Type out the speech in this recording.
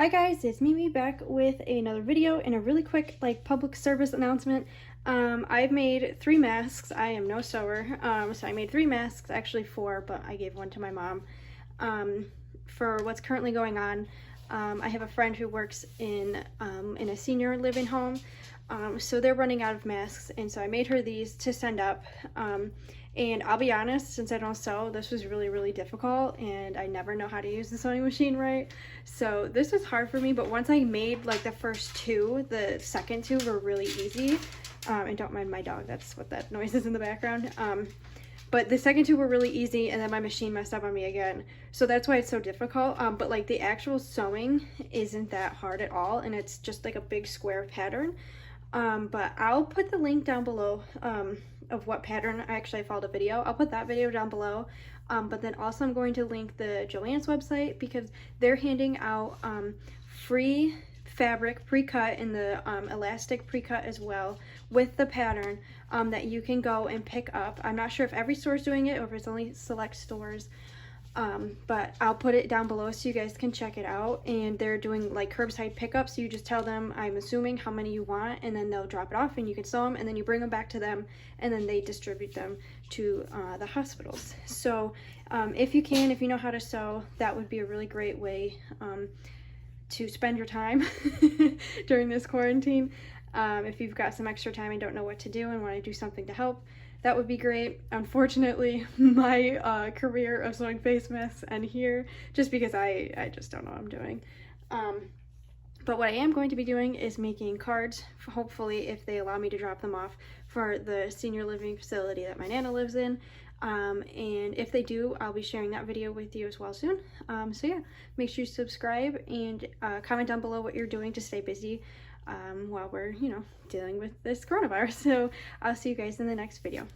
Hi guys, it's Mimi back with another video and a really quick public service announcement. I've made 3 masks. I am no sewer, so I made 3 masks, actually 4, but I gave one to my mom for what's currently going on. I have a friend who works in a senior living home, so they're running out of masks, and so I made her these to send up. And I'll be honest, since I don't sew, this was really difficult, and I never know how to use the sewing machine right. So this was hard for me, but once I made like the first 2, the second 2 were really easy. And don't mind my dog, that's what that noise is in the background. But the second 2 were really easy, and then my machine messed up on me again. So that's why it's so difficult. But like the actual sewing isn't that hard at all, and it's just like a big square pattern. But I'll put the link down below of what pattern I followed a video. I'll put that video down below. But then also I'm going to link the Joann's website, because they're handing out free fabric pre-cut and the elastic pre-cut as well with the pattern that you can go and pick up. I'm not sure if every store is doing it or if it's only select stores. But I'll put it down below so you guys can check it out. And they're doing like curbside pickup, so you just tell them, I'm assuming, how many you want, and then they'll drop it off and you can sew them, and then you bring them back to them, and then they distribute them to the hospitals. So if you know how to sew, that would be a really great way to spend your time during this quarantine. If you've got some extra time and don't know what to do and want to do something to help, that would be great. Unfortunately, my career of sewing face masks end here, just because I just don't know what I'm doing. But what I am going to be doing is making cards, hopefully, if they allow me to drop them off, for the senior living facility that my Nana lives in. And if they do, I'll be sharing that video with you as well soon. So yeah, make sure you subscribe and comment down below what you're doing to stay busy while we're, dealing with this coronavirus. So I'll see you guys in the next video.